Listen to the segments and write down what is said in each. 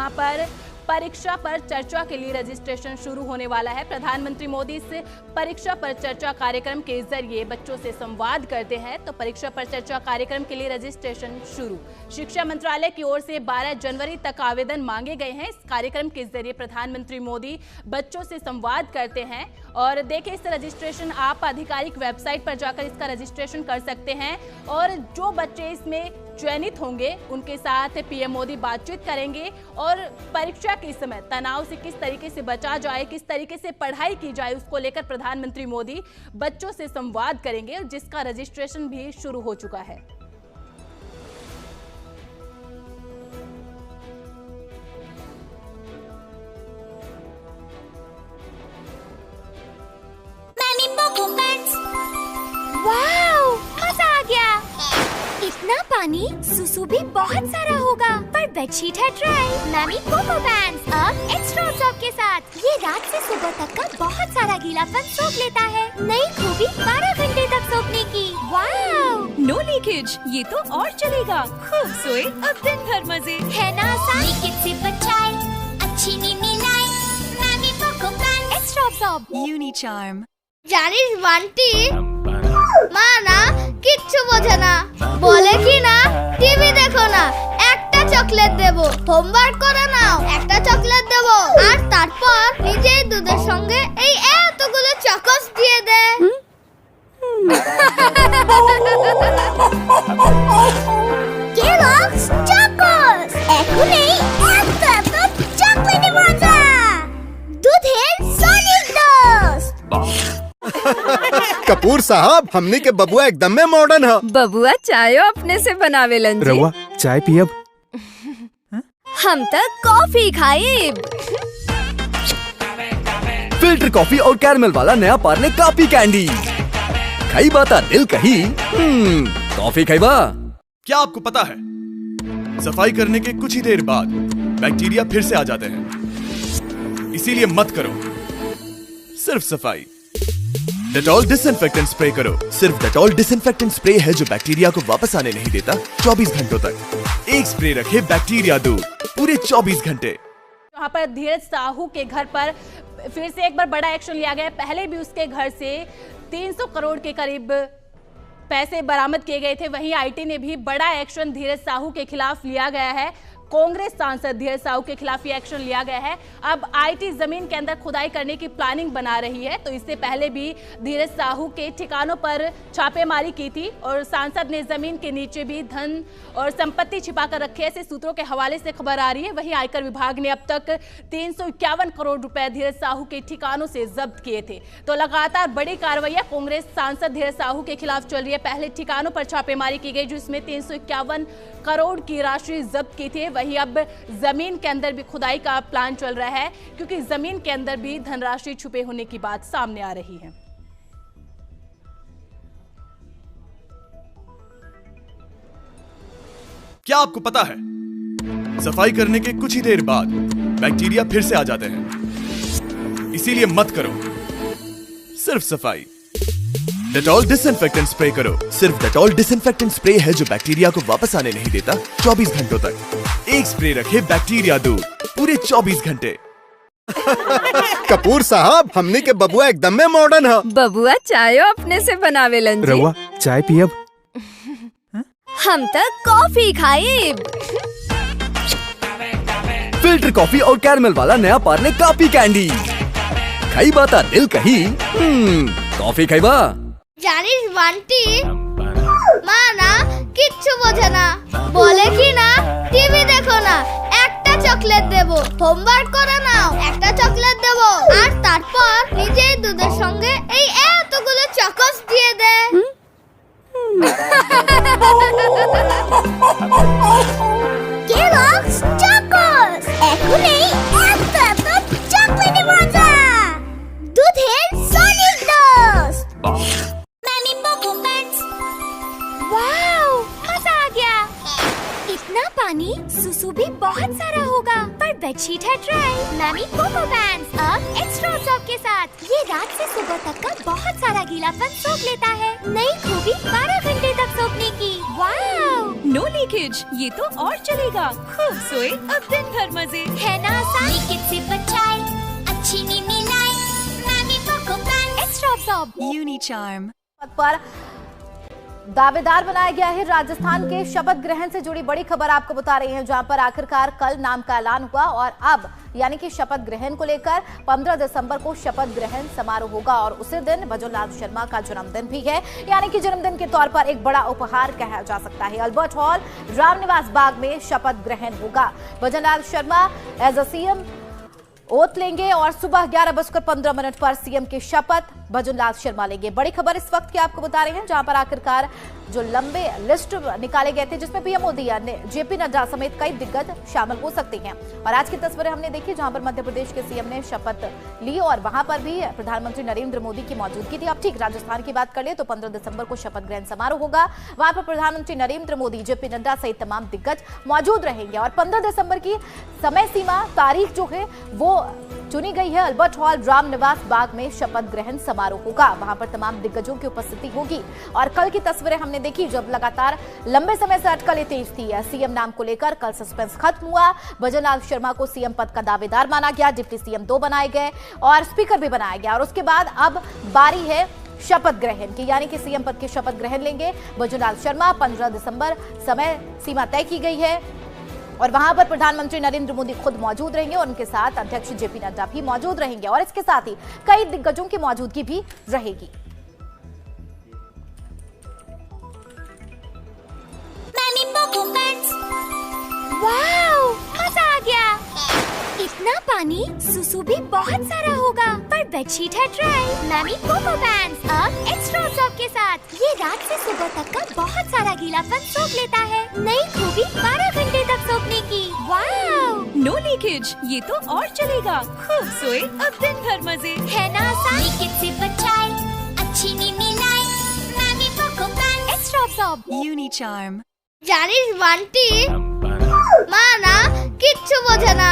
जहां पर परीक्षा पर चर्चा के लिए रजिस्ट्रेशन शुरू होने वाला है। प्रधानमंत्री मोदी इस परीक्षा पर चर्चा कार्यक्रम के जरिए बच्चों से संवाद करते हैं। तो परीक्षा पर चर्चा कार्यक्रम के लिए रजिस्ट्रेशन शुरू। शिक्षा मंत्रालय की ओर से 12 जनवरी तक आवेदन मांगे गए हैं। इस कार्यक्रम के जरिए प्रधानमंत्री मोदी बच्चों से संवाद करते हैं। और देखिए, इस रजिस्ट्रेशन आप आधिकारिक वेबसाइट पर जाकर इसका रजिस्ट्रेशन कर सकते हैं। और जो बच्चे इसमें चयनित होंगे उनके साथ पीएम मोदी बातचीत करेंगे और परीक्षा के समय तनाव से किस तरीके से बचा जाए, किस तरीके से पढ़ाई की जाए, उसको लेकर प्रधानमंत्री मोदी बच्चों से संवाद करेंगे, जिसका रजिस्ट्रेशन भी शुरू हो चुका है। वाओ, मजा आ गया। इतना पानी सुसु भी बहुत सारा होगा, पर बेडशीट है ड्राई। मैमी कोको पैंट्स अब एक्स्ट्रा ऑब्जॉर्ब के साथ ये रात से सुबह तक का बहुत सारा गीलापन सोख लेता है। नई खूबी 12 घंटे तक सोखने की। वाओ, नो लीकेज, ये तो और चलेगा। खूब सोए अब दिन भर मजे। है ना आसान? लीकेज से बचाए, अच्छी नींद लाए। मैमी कोको पैंट्स एक्स्ट्रा ऑब्जॉर्ब यूनिचार्म। জানিস বান্টি, মা না কিচ্ছু বোঝে না, বলে কি না টিভি দেখো না, একটা চকলেট দেবো, হোমওয়ার্ক করে নাও, একটা চকলেট দেবো, আর তারপর নিজেই দুধের সঙ্গে এই এতগুলো চকোস দিয়ে দে। কেলগস চকোস এখন এই এত চকলেটে মজা। দুধের সলিড ডোজ। कपूर साहब, हमने के बबुआ एकदम में मॉडर्न है। बबुआ चायो अपने से बनावेलन जी। रउआ चाय पियब? हम तक कॉफी खाइब। फिल्टर कॉफी और कैरमल वाला नया पार्ले कॉफी कैंडी। खाई बाता दिल कही, कॉफी खाई बा। क्या आपको पता है, सफाई करने के कुछ ही देर बाद बैक्टीरिया फिर से आ जाते हैं। इसीलिए मत करो, सिर्फ सफाई। डेटॉल डिसइंफेक्टेंट स्प्रे करो। सिर्फ डेटॉल डिसइंफेक्टेंट स्प्रे है जो बैक्टीरिया को वापस आने नहीं देता 24 घंटों तक। एक स्प्रे रखे बैक्टीरिया दूर पूरे 24 घंटे। वहाँ पर धीरज साहू के घर पर फिर से एक बार बड़ा एक्शन लिया गया है। पहले भी उसके घर से 300 करोड़ के करीब पैसे बरामद किए गए थे। वहीं आईटी ने भी बड़ा एक्शन धीरज साहू के खिलाफ लिया गया है। कांग्रेस सांसद धीरज साहू के खिलाफ ये एक्शन लिया गया है। अब आईटी जमीन के अंदर खुदाई करने की प्लानिंग बना रही है। तो इससे पहले भी धीरज साहू के ठिकानों पर छापेमारी की थी और सांसद ने जमीन के नीचे भी धन और संपत्ति छिपाकर रखी है। ऐसे सूत्रों के हवाले से खबर आ रही है। वहीं आयकर विभाग ने अब तक 351 करोड़ रुपए धीरज साहू के ठिकानों से जब्त किए थे। तो लगातार बड़ी कार्रवाइयां कांग्रेस सांसद धीरज साहू के खिलाफ चल रही है। पहले ठिकानों पर छापेमारी की गई जिसमें 351 करोड़ की राशि जब्त की थी। वहीं अब जमीन के अंदर भी खुदाई का प्लान चल रहा है, क्योंकि जमीन के अंदर भी धनराशि छुपे होने की बात सामने आ रही है। क्या आपको पता है, सफाई करने के कुछ ही देर बाद बैक्टीरिया फिर से आ जाते हैं। इसीलिए मत करो, सिर्फ सफाई। डेटॉल डिसइंफेक्टेंट स्प्रे करो। सिर्फ डेटॉल डिसइंफेक्टेंट स्प्रे है जो बैक्टीरिया को वापस आने नहीं देता 24 घंटों तक। एक स्प्रे रखे बैक्टीरिया दूर पूरे 24 घंटे। कपूर साहब, हमने के बबुआ एकदम में मॉडर्न है। बबुआ चायो अपने से बनावेलन जी। रउआ चाय पियब? हम तक कॉफी खाइब। फिल्टर कॉफी और कैरमल वाला नया पार्ले कॉफी कैंडी। खाई बाता दिल कही, कॉफी खाई बा। জানিস বান্টি, মা না কিচ্ছু বোঝে না, বলে কি না টিভি দেখো না, একটা চকলেট দেবো, হোমওয়ার্ক করে নাও, একটা চকলেট দেবো, আর তারপর নিজেই দুধের সঙ্গে এই এতগুলো চকোস দিয়ে দে। কেলগস চকোস এখন এই এত চকলেটে মজা। দুধের solid dose. Mamy Poko pants. Wow, मजा आ गया। इतना पानी सुसु भी बहुत सारा होगा, पर बेडशीट है ड्राई। मैमी कोको पैंट्स अब एक्स्ट्रा ऑब्जॉर्ब के साथ ये रात से सुबह तक का बहुत सारा गीलापन सोख लेता है। नई खूबी 12 घंटे तक सोखने की। Wow, no leakage. लीकेज ये तो और चलेगा। खूब सोए अब दिन भर मजे। है ना आसान? लीकेज से बचाए, अच्छी नींद लाए, Mamy Poko pants. Extra absorb Unicharm. पद पर दावेदार बनाया गया है। राजस्थान के शपथ ग्रहण से जुड़ी बड़ी खबर आपको बता रही है, जहां पर आखिरकार कल नाम का ऐलान हुआ और अब यानी कि शपथ ग्रहण को लेकर 15 दिसंबर को शपथ ग्रहण समारोह होगा और उसी दिन भजनलाल शर्मा का जन्मदिन भी है, यानी कि जन्मदिन के तौर पर एक बड़ा उपहार कहा जा सकता है। अल्बर्ट हॉल रामनिवास बाग में शपथ ग्रहण होगा। Bhajanlal Sharma as a CM oath लेंगे और सुबह 11:15 पर सीएम की शपथ भजनलाल शर्मा लेंगे। बड़ी खबर इस वक्त की आपको बता रहे हैं, जहां पर आखिरकार जो लंबे लिस्ट निकाले गए थे जिसमें पीएम मोदी ने जेपी नड्डा समेत कई दिग्गज शामिल हो सकते हैं। और आज की तस्वीरें हमने देखी जहां पर मध्य प्रदेश के सीएम ने शपथ ली और वहां पर भी प्रधानमंत्री नरेंद्र मोदी की मौजूदगी थी। अब ठीक राजस्थान की बात कर ले तो 15 दिसंबर को शपथ ग्रहण समारोह होगा। वहां पर प्रधानमंत्री नरेंद्र मोदी, जेपी नड्डा सहित तमाम दिग्गज मौजूद रहेंगे और 15 दिसंबर की समय सीमा तारीख जो है वो चुनी गई है। अल्बर्ट हॉल रामनिवास बाग में शपथ ग्रहण समारोह होगा। वहां पर तमाम दिग्गजों की उपस्थिति होगी और कल की तस्वीरें हमने देखी जब लगातार लंबे समय से अटकलें तेज थी सीएम नाम को लेकर। कल सस्पेंस खत्म हुआ। भजनलाल शर्मा को सीएम पद का दावेदार माना गया, डिप्टी सीएम 2 बनाए गए और स्पीकर भी बनाया गया और उसके बाद अब बारी है शपथ ग्रहण की, यानी कि सीएम पद की शपथ ग्रहण लेंगे भजनलाल शर्मा। 15 दिसंबर समय सीमा तय की गई है और वहां पर प्रधानमंत्री नरेंद्र मोदी खुद मौजूद रहेंगे और उनके साथ अध्यक्ष जेपी नड्डा भी मौजूद रहेंगे और इसके साथ ही कई दिग्गजों की मौजूदगी भी रहेगी। मैमी पोको पैंट्स। वाओ, मजा आ गया। इतना पानी, सुसु भी बहुत सारा होगा, पर बेडशीट है ड्राई। मैमी पोको पैंट्स अब एक्स्ट्रा अब्सॉर्ब के साथ ये रात से सुबह तक का बहुत सारा गीलापन सोख लेता है। नई खूबी 12 घंटे तक सोखने की। वाओ, नो लीकेज ये तो और चलेगा। खूब सोए अब दिन भर मजे। है ना आसान? लीकेज से बचाए, अच्छी नींद लाए, Mamy Poko pants. Extra absorb Unicharm. জানিস বান্টি, মা না কিচ্ছু বোঝে না,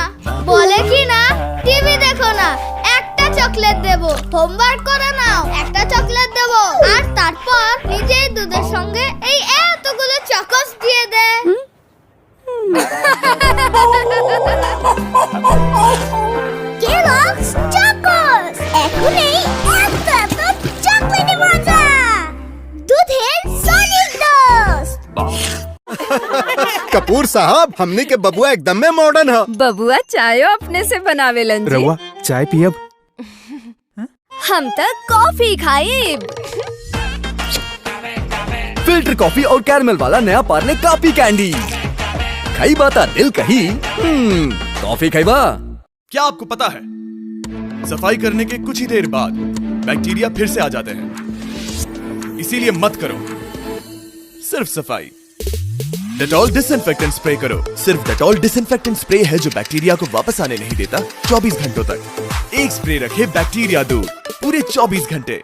বলে কি না টিভি দেখো না, একটা চকলেট দেবো, হোমওয়ার্ক করে নাও, একটা চকলেট দেবো আর তারপর নিজেই দুধের সঙ্গে এই এতগুলো চকোস দিয়ে দে। কেলগস চকোস এখনই এত চকলেটে মজা। দুধের সলিড ডোজ। कपूर साहब, हमने के बबुआ एकदम में मॉडर्न है। बबुआ चाय अपने से बनावेलन जी। रउआ चाय पियब? हम तक कॉफी खाइब। फिल्टर कॉफी और कैरमल वाला नया पार्ले काफी कैंडी। खाई बाता दिल कही, कॉफी खाई बा। क्या आपको पता है सफाई करने के कुछ ही देर बाद बैक्टीरिया फिर से आ जाते हैं, इसीलिए मत करो, सिर्फ सफाई। डेटॉल डिसइंफेक्टेंट स्प्रे करो। सिर्फ डेटॉल डिसइंफेक्टेंट स्प्रे है जो बैक्टीरिया को वापस आने नहीं देता 24 घंटों तक। एक स्प्रे रखे बैक्टीरिया दूर पूरे 24 घंटे।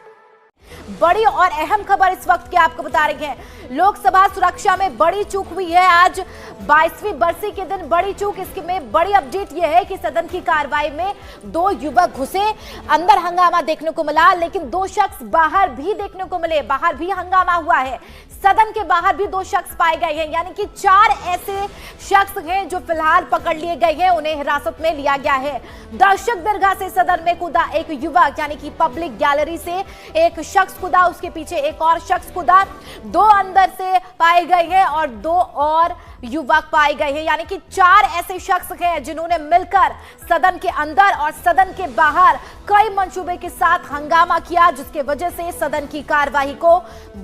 बड़ी और अहम खबर इस वक्त की आपको बता रही है, लोकसभा सुरक्षा में बड़ी चूक हुई है। आज 22वीं बरसी के दिन बड़ी चूक। इसके में बड़ी अपडेट यह है कि सदन की कार्रवाई में 2 युवक घुसे, अंदर हंगामा देखने को मिला, लेकिन 2 शख्स बाहर भी देखने को मिले, बाहर भी हंगामा हुआ है। सदन के बाहर भी 2 शख्स पाए गए हैं, यानी कि 4 ऐसे शख्स हैं जो फिलहाल पकड़ लिए गए हैं, उन्हें हिरासत में लिया गया है। दर्शक दरगाह से सदन में कूदा एक युवक, यानी कि पब्लिक गैलरी से एक शख्स कूदा, उसके पीछे एक और शख्स कूदा। 2 अंदर से पाए गए हैं और 2 और युवक पाए गए हैं, यानी कि 4 ऐसे शख्स हैं जिन्होंने मिलकर सदन के अंदर और सदन के बाहर कई मंसूबे के साथ हंगामा किया, जिसके वजह से सदन की कार्यवाही को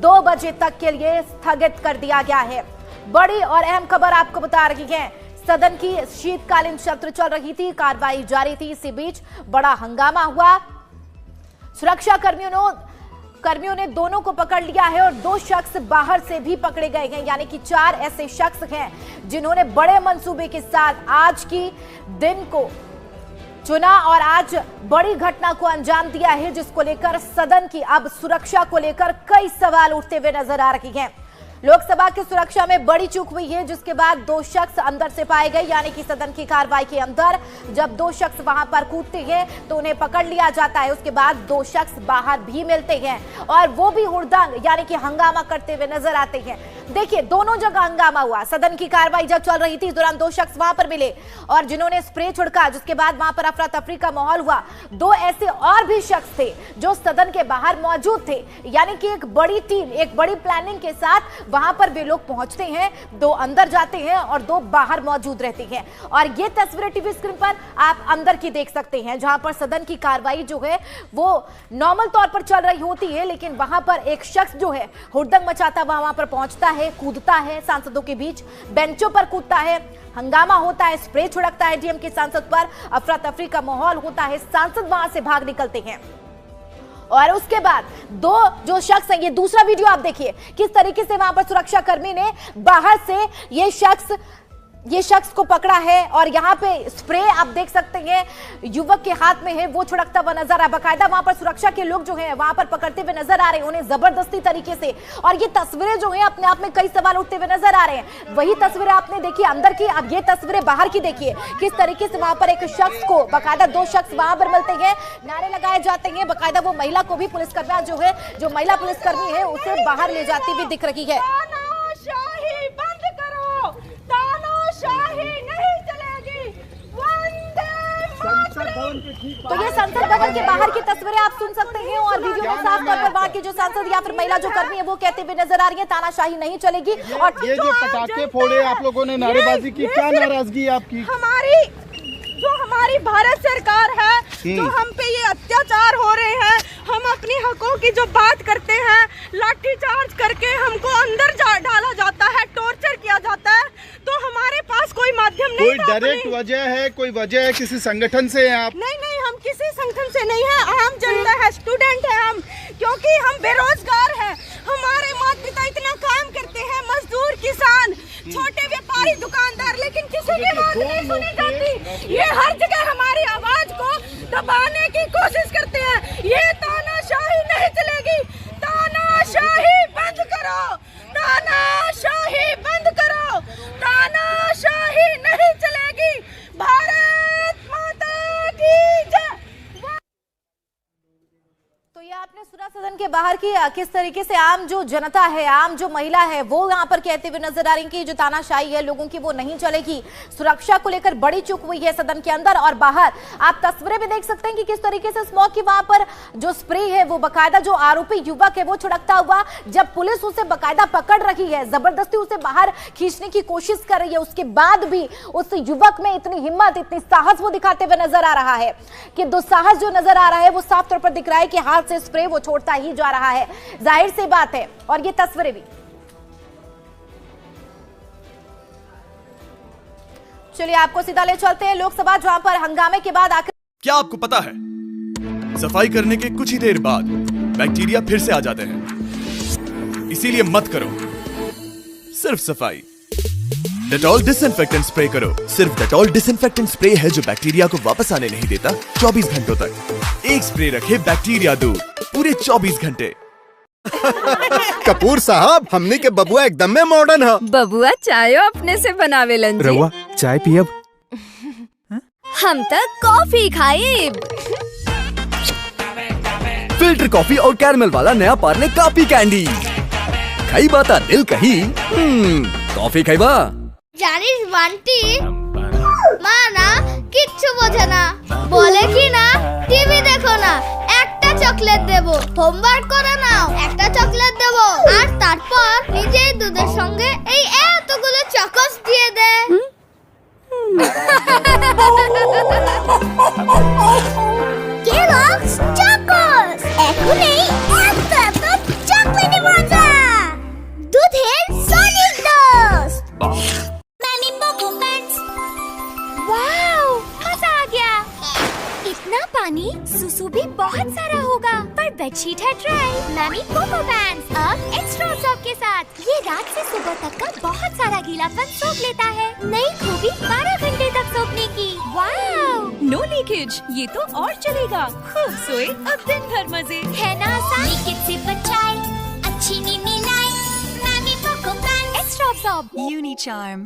2 बजे तक के लिए स्थगित कर दिया गया है। बड़ी और अहम खबर आपको बता रही है, सदन की शीतकालीन सत्र चल रही थी, कार्रवाई जारी थी, इसी बीच बड़ा हंगामा हुआ। सुरक्षा कर्मियों ने दोनों को पकड़ लिया है और 2 शख्स बाहर से भी पकड़े गए हैं, यानी कि 4 ऐसे शख्स हैं जिन्होंने बड़े मंसूबे के साथ आज की दिन को चुना और आज बड़ी घटना को अंजाम दिया है, जिसको लेकर सदन की अब सुरक्षा को लेकर कई सवाल उठते हुए नजर आ रही हैं। लोकसभा की सुरक्षा में बड़ी चूक हुई है, जिसके बाद 2 शख्स अंदर से पाए गए, यानी कि सदन की कार्रवाई के अंदर जब 2 शख्स वहां पर कूदते हैं तो उन्हें पकड़ लिया जाता है। उसके बाद 2 शख्स बाहर भी मिलते हैं और वो भी हुड़दंग यानी कि हंगामा करते हुए नजर आते हैं। देखिए दोनों जगह हंगामा हुआ। सदन की कार्रवाई जब चल रही थी इस दौरान 2 शख्स वहां पर मिले और जिन्होंने स्प्रे छिड़का, जिसके बाद वहां पर अफरा तफरी का माहौल हुआ। 2 ऐसे और भी शख्स थे जो सदन के बाहर मौजूद थे, यानी कि एक बड़ी टीम, एक बड़ी प्लानिंग के साथ वहां पर वे लोग पहुंचते हैं। 2 अंदर जाते हैं और 2 बाहर मौजूद रहते हैं। और ये तस्वीरें टीवी स्क्रीन पर आप अंदर की देख सकते हैं, जहां पर सदन की कार्रवाई जो है वो नॉर्मल तौर पर चल रही होती है, लेकिन वहां पर एक शख्स जो है हुड़दंग मचाता वहां पर पहुंचता है, कूदता है सांसदों के बीच, बेंचों पर कूदता है, हंगामा होता है, स्प्रे छिड़कता है डीएम के सांसद पर, अफरा तफरी का माहौल होता है, सांसद वहां से भाग निकलते हैं। और उसके बाद 2 जो शख्स हैं, ये दूसरा वीडियो आप देखिए किस तरीके से वहां पर सुरक्षा कर्मी ने बाहर से ये शख्स को पकड़ा है और यहाँ पे स्प्रे आप देख सकते हैं युवक के हाथ में है, वो छिड़कता हुआ नजर आ रहा है। बाकायदा वहां पर सुरक्षा के लोग जो हैं वहां पर पकड़ते हुए नजर आ रहे हैं उन्हें जबरदस्ती तरीके से। और ये तस्वीरें जो हैं अपने आप में कई सवाल उठते हुए नजर आ रहे हैं। वही तस्वीरें आपने देखी अंदर की, अब ये तस्वीरें बाहर की देखिए किस तरीके से वहां पर एक शख्स को, बाकायदा 2 शख्स वहां पर मिलते हैं, नारे लगाए जाते हैं। बाकायदा वो महिला को भी पुलिसकर्मी जो महिला पुलिसकर्मी है उसे बाहर ले जाती हुई दिख रही है। तानाशाही बंद करो, तानाशाही नहीं चलेगी, वंदे मातरम। तो ये संसद भवन के बाहर की तस्वीरें आप सुन सकते हैं और वीडियो में साफ तौर पर वहां की जो सांसद या फिर महिला जो कर्मी है वो कहते हुए नजर आ रही है तानाशाही नहीं चलेगी। और ये जो पटाखे फोड़े आप लोगों ने, नारेबाजी की, क्या नाराजगी आपकी? हमारी भारत सरकार है जो हम पे ये अत्याचार हो रहे हैं, हम अपनी हकों की जो बात करते हैं लाठीचार्ज करके हमको अंदर डाला जाता है, टॉर्चर किया जाता है, तो हमारे पास कोई माध्यम नहीं। कोई डायरेक्ट वजह है, कोई वजह है, किसी संगठन से हैं आप? नहीं, हम किसी संगठन से नहीं है, आम जनता है, स्टूडेंट है हम, क्योंकि हम बेरोजगार हैं। हमारे माता पिता इतना काम करते हैं, मजदूर, किसान, छोटे व्यापारी, दुकानदार, लेकिन किसी की बात नहीं सुनी जाती। ये हर जगह हमारी आवाज को दबाने की कोशिश करते हैं। ये तानाशाही नहीं चलेगी, तानाशाही बंद करो, तानाशाही बंद करो, तानाशाही नहीं चलेगी। भारत माता की जय। तो ये आपने सुना सदन के बाहर की किस तरीके से आम जो जनता है, आम जो महिला है वो यहाँ पर कहते हुए नजर आ रही कि जो तानाशाही है लोगों की वो नहीं चलेगी। सुरक्षा को लेकर बड़ी चूक हुई है सदन के अंदर और बाहर। आप तस्वीरें भी देख सकते हैं कि किस तरीके से स्मोक की वहां पर जो स्प्रे है वो बाकायदा जो आरोपी युवक है वो छिड़कता हुआ, जब पुलिस उसे बाकायदा पकड़ रही है, जबरदस्ती उसे बाहर खींचने की कोशिश कर रही है, उसके बाद भी उस युवक में इतनी हिम्मत, इतनी साहस वो दिखाते हुए नजर आ रहा है कि दुस्साहस जो नजर आ रहा है वो साफ तौर पर दिख रहा है कि हाथ से स्प्रे वो छोड़ता ही जा रहा है, जाहिर सी बात है। और ये तस्वीरें भी, चलिए आपको सीधा ले चलते हैं लोकसभा, जहां पर हंगामे के बाद आखिर क्या आपको पता है सफाई करने के कुछ ही देर बाद बैक्टीरिया फिर से आ जाते हैं, इसीलिए मत करो, सिर्फ सफाई। डेटॉल डिसइंफेक्टेंट स्प्रे करो। सिर्फ डेटॉल डिसइंफेक्टेंट स्प्रे है जो बैक्टीरिया को वापस आने नहीं देता 24 घंटों तक। एक स्प्रे रखे बैक्टीरिया दूर पूरे 24 घंटे। कपूर साहब, हमने के बबुआ एकदम में मॉडर्न है। बबुआ चाय अपने से बनावे लन रहुआ चाय पियब? हम तक कॉफी खाए। फिल्टर कॉफी और कैरमल वाला नया पार्ले कॉफी कैंडी। खाई बाता दिल कही, कॉफी खाइबा। জানিস বান্টি, মা না কিচ্ছু বোঝে না, বলে কি না টিভি দেখো না, একটা চকলেট দেবো, হোমওয়ার্ক করে নাও, একটা চকলেট দেবো, আর তারপর নিজেই দুধের সঙ্গে এই এতগুলো চকোস দিয়ে দে। কেলগস চকোস এখনই এত চকলেট মজা, দুধের solid dose. Mamy Poko pants. Wow, मजा आ गया। इतना पानी सुसु भी बहुत सारा होगा, पर बेडशीट है ड्राई। मैमी पोको पैंट्स अब एक्स्ट्रा सॉफ्ट के साथ ये रात से सुबह तक का बहुत सारा गीलापन सोख लेता है। नई खूबी 12 घंटे तक सोखने की। वाओ, नो लीकेज, ये तो और चलेगा। खूब सोए अब दिन भर मजे, है ना आसान? लीकेज से बचाए, अच्छी नींद मिलाए, Mamy Poko pants. Extra soft uni charm.